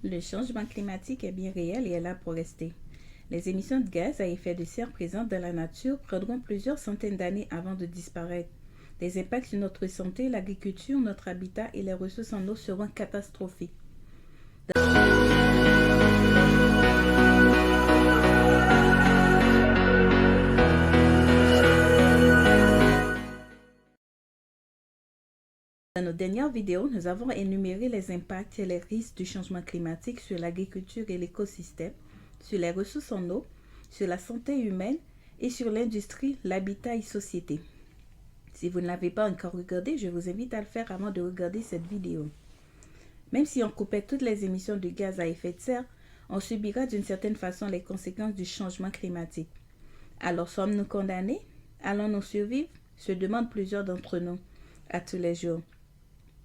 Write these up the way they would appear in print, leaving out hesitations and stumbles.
Le changement climatique est bien réel et est là pour rester. Les émissions de gaz à effet de serre présentes dans la nature prendront plusieurs centaines d'années avant de disparaître. Les impacts sur notre santé, l'agriculture, notre habitat et les ressources en eau seront catastrophiques. Dans nos dernières vidéos, nous avons énuméré les impacts et les risques du changement climatique sur l'agriculture et l'écosystème, sur les ressources en eau, sur la santé humaine et sur l'industrie, l'habitat et société. Si vous ne l'avez pas encore regardé, je vous invite à le faire avant de regarder cette vidéo. Même si on coupait toutes les émissions de gaz à effet de serre, on subira d'une certaine façon les conséquences du changement climatique. Alors sommes-nous condamnés? Allons-nous survivre? Se demandent plusieurs d'entre nous à tous les jours.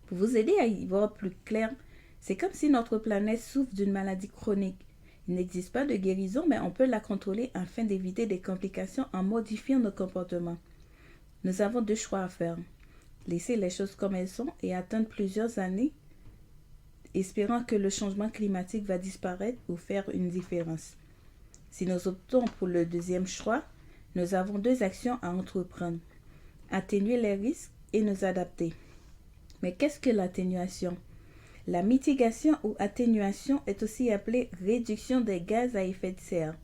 Pour vous aider à y voir plus clair, c'est comme si notre planète souffre d'une maladie chronique. Il n'existe pas de guérison, mais on peut la contrôler afin d'éviter des complications en modifiant nos comportements. Nous avons deux choix à faire. Laisser les choses comme elles sont et attendre plusieurs années, espérant que le changement climatique va disparaître ou faire une différence. Si nous optons pour le deuxième choix, nous avons deux actions à entreprendre. Atténuer les risques et nous adapter. Mais qu'est-ce que l'atténuation? La mitigation ou atténuation est aussi appelée réduction des gaz à effet de serre.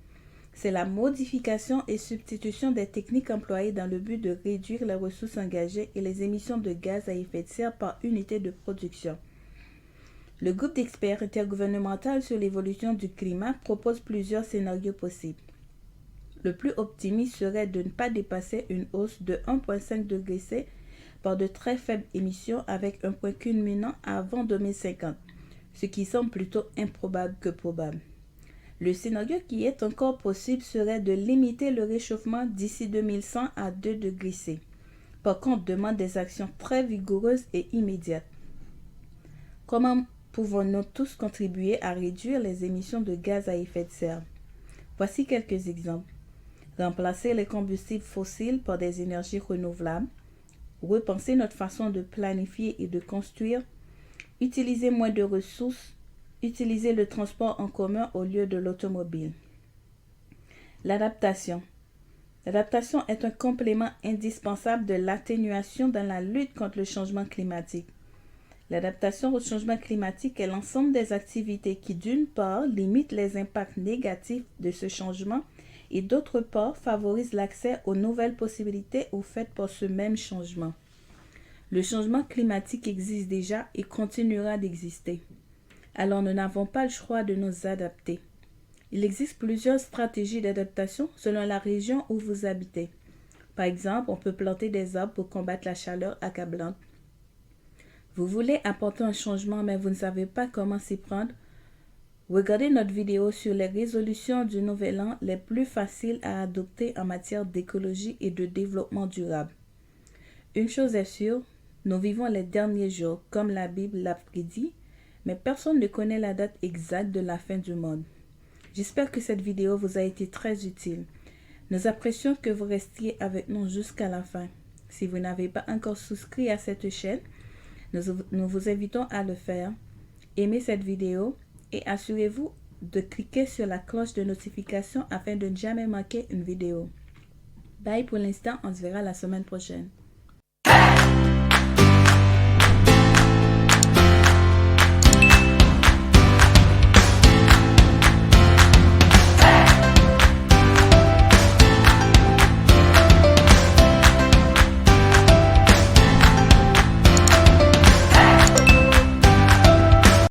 C'est la modification et substitution des techniques employées dans le but de réduire les ressources engagées et les émissions de gaz à effet de serre par unité de production. Le groupe d'experts intergouvernemental sur l'évolution du climat propose plusieurs scénarios possibles. Le plus optimiste serait de ne pas dépasser une hausse de 1,5 degré C par de très faibles émissions avec un point culminant avant 2050, ce qui semble plutôt improbable que probable. Le scénario qui est encore possible serait de limiter le réchauffement d'ici 2100 à 2 degrés C. Par contre, demande des actions très vigoureuses et immédiates. Comment pouvons-nous tous contribuer à réduire les émissions de gaz à effet de serre? Voici quelques exemples. Remplacer les combustibles fossiles par des énergies renouvelables, repenser notre façon de planifier et de construire, utiliser moins de ressources, utiliser le transport en commun au lieu de l'automobile. L'adaptation. L'adaptation est un complément indispensable de l'atténuation dans la lutte contre le changement climatique. L'adaptation au changement climatique est l'ensemble des activités qui, d'une part, limitent les impacts négatifs de ce changement et d'autre part, favorisent l'accès aux nouvelles possibilités offertes par ce même changement. Le changement climatique existe déjà et continuera d'exister. Alors nous n'avons pas le choix de nous adapter. Il existe plusieurs stratégies d'adaptation selon la région où vous habitez. Par exemple, on peut planter des arbres pour combattre la chaleur accablante. Vous voulez apporter un changement mais vous ne savez pas comment s'y prendre? Regardez notre vidéo sur les résolutions du Nouvel An les plus faciles à adopter en matière d'écologie et de développement durable. Une chose est sûre, nous vivons les derniers jours, comme la Bible l'a prédit, mais personne ne connaît la date exacte de la fin du monde. J'espère que cette vidéo vous a été très utile. Nous apprécions que vous restiez avec nous jusqu'à la fin. Si vous n'avez pas encore souscrit à cette chaîne, nous vous invitons à le faire. Aimez cette vidéo et assurez-vous de cliquer sur la cloche de notification afin de ne jamais manquer une vidéo. Bye pour l'instant, on se verra la semaine prochaine.